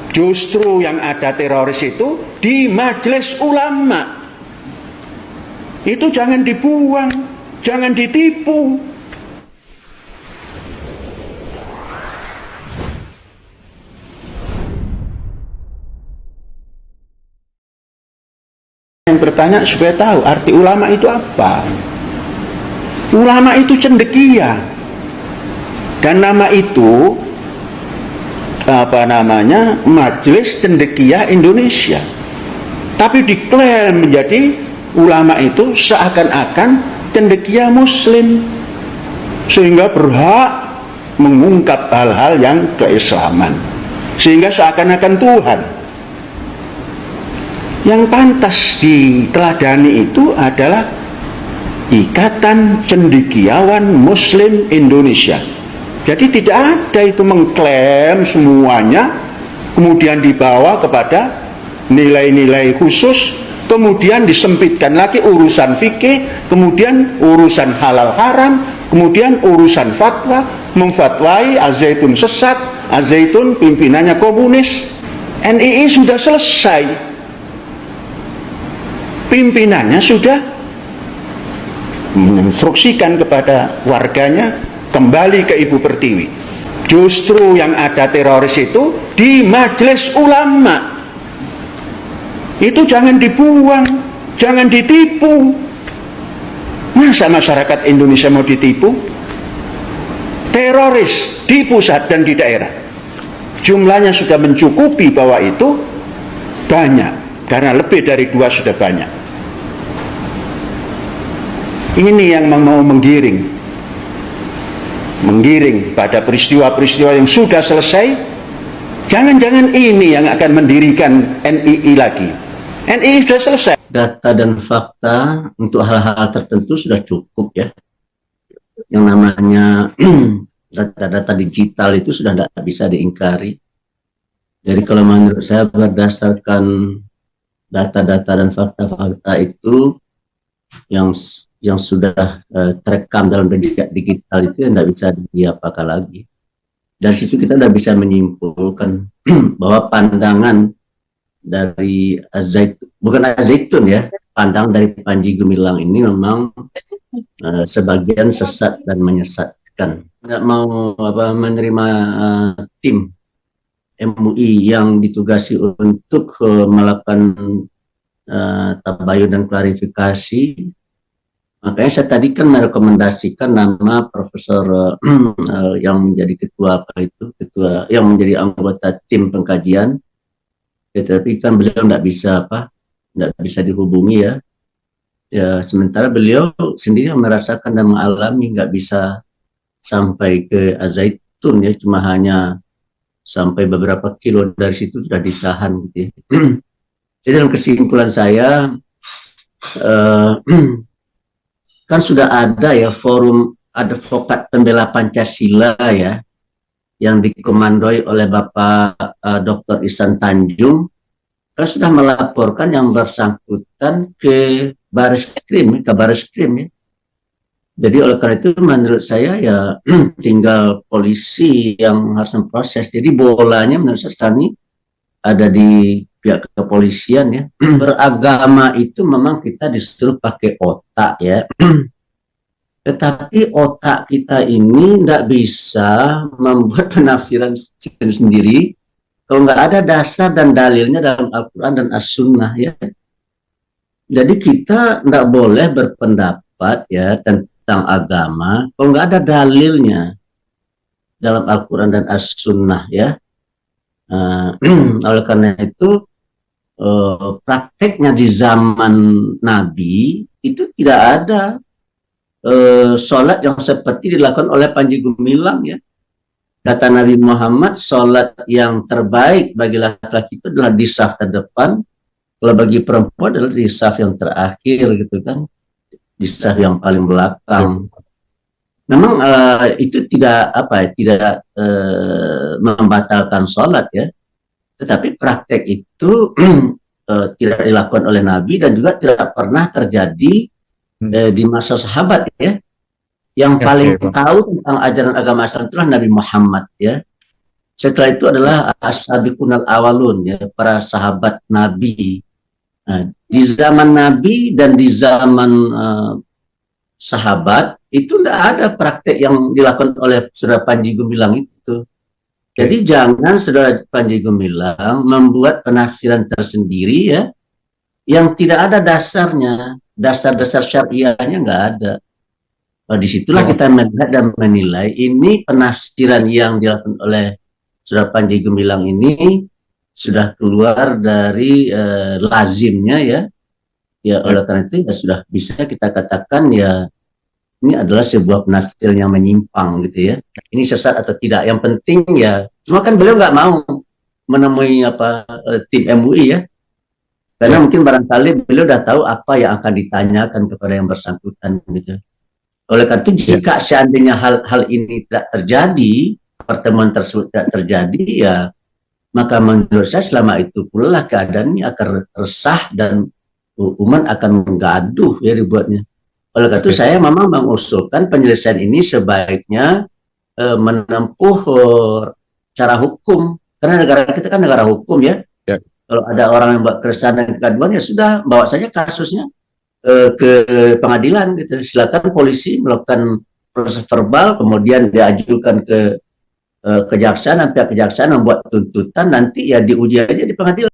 Justru yang ada teroris itu di majelis ulama. Itu jangan dibuang, jangan ditipu. Yang bertanya supaya tahu arti ulama itu apa. Ulama itu cendekia. Dan nama itu Majelis Cendekia Indonesia. Tapi diklaim menjadi ulama itu seakan-akan cendekia muslim, sehingga berhak mengungkap hal-hal yang keislaman, sehingga seakan-akan Tuhan. Yang pantas diteladani itu adalah Ikatan Cendekiawan Muslim Indonesia. Jadi tidak ada itu mengklaim semuanya kemudian dibawa kepada nilai-nilai khusus, kemudian disempitkan lagi urusan fikih, kemudian urusan halal haram, kemudian urusan fatwa, memfatwai Al-Zaitun sesat, Al-Zaitun pimpinannya komunis. NII sudah selesai, pimpinannya sudah menginstruksikan kepada warganya kembali ke Ibu Pertiwi. Justru yang ada teroris itu di majelis ulama. Itu jangan dibuang, jangan ditipu. Masa masyarakat Indonesia mau ditipu? Teroris di pusat dan di daerah jumlahnya sudah mencukupi bahwa itu banyak, karena lebih dari 2 sudah banyak. Ini yang mau menggiring pada peristiwa-peristiwa yang sudah selesai. Jangan-jangan ini yang akan mendirikan NII lagi. NII sudah selesai. Data dan fakta untuk hal-hal tertentu sudah cukup ya. Yang namanya data-data digital itu sudah tidak bisa diingkari. Jadi kalau menurut saya berdasarkan data-data dan fakta-fakta itu yang sudah terekam dalam digital itu yang tidak bisa diapakan lagi. Dari situ kita sudah bisa menyimpulkan bahwa pandangan dari bukan Al-Zaitun ya, pandangan dari Panji Gumilang ini memang sebagian sesat dan menyesatkan. Tidak mau menerima tim MUI yang ditugasi untuk melakukan tabayun dan klarifikasi. Makanya saya tadi kan merekomendasikan nama Profesor yang menjadi ketua yang menjadi anggota tim pengkajian, tetapi kan beliau tidak bisa dihubungi ya. Sementara beliau sendiri merasakan dan mengalami, nggak bisa sampai ke Al-Zaitun ya, cuma hanya sampai beberapa kilo dari situ sudah ditahan gitu ya. Jadi dalam kesimpulan saya kan sudah ada ya forum advokat pembela Pancasila ya, yang dikomandoi oleh Bapak Dr. Ihsan Tanjung, kan sudah melaporkan yang bersangkutan ke Baris Krim ya. Jadi oleh karena itu menurut saya ya tinggal polisi yang harus memproses. Jadi bolanya menurut saya sekarang ini ada di pihak kepolisian ya. Beragama itu memang kita disuruh pakai otak ya. Tetapi otak kita ini tidak bisa membuat penafsiran sendiri kalau nggak ada dasar dan dalilnya dalam Al-Quran dan As-Sunnah ya. Jadi kita tidak boleh berpendapat ya tentang agama kalau nggak ada dalilnya dalam Al-Quran dan As-Sunnah ya. Oleh karena itu prakteknya di zaman Nabi itu tidak ada sholat yang seperti dilakukan oleh Panji Gumilang ya. Kata Nabi Muhammad, sholat yang terbaik bagi laki-laki itu adalah di saf terdepan, kalau bagi perempuan adalah di saf yang terakhir gitu kan, di saf yang paling belakang. Memang itu tidak membatalkan sholat ya, tetapi praktek itu tidak dilakukan oleh Nabi dan juga tidak pernah terjadi di masa sahabat ya. Yang paling tahu tentang ajaran agama Islam itulah Nabi Muhammad ya. Setelah itu adalah as-sabiqunal awalun, ya, para sahabat Nabi. Nah, di zaman Nabi dan di zaman sahabat itu tidak ada praktek yang dilakukan oleh Saudara Panji Gumilang itu. Jadi jangan Saudara Panji Gumilang membuat penafsiran tersendiri, ya, yang tidak ada dasarnya, dasar-dasar syariahnya nggak ada. Nah, disitulah kita melihat dan menilai ini penafsiran yang dilakukan oleh Saudara Panji Gumilang ini sudah keluar dari lazimnya, ya. Ya, oleh karena itu ya sudah bisa kita katakan ya ini adalah sebuah penafsiran yang menyimpang gitu, ya. Ini sesat atau tidak, yang penting ya, cuma kan beliau nggak mau menemui tim MUI, ya, karena mungkin barangkali beliau udah tahu apa yang akan ditanyakan kepada yang bersangkutan gitu. Oleh karena itu jika seandainya hal ini tidak terjadi, pertemuan tersebut tidak terjadi, ya maka menurut saya selama itu pula keadaan ini akan resah dan umat akan menggaduh, ya, dibuatnya. Oleh karena itu saya memang mengusulkan penyelesaian ini sebaiknya menempuh cara hukum, karena negara kita kan negara hukum, ya. Kalau ada orang yang buat keresahan dan kegaduhan, ya sudah, bawa saja kasusnya ke pengadilan gitu. Silakan polisi melakukan proses verbal, kemudian diajukan ke kejaksaan, pihak kejaksaan membuat tuntutan, nanti ya diuji aja di pengadilan.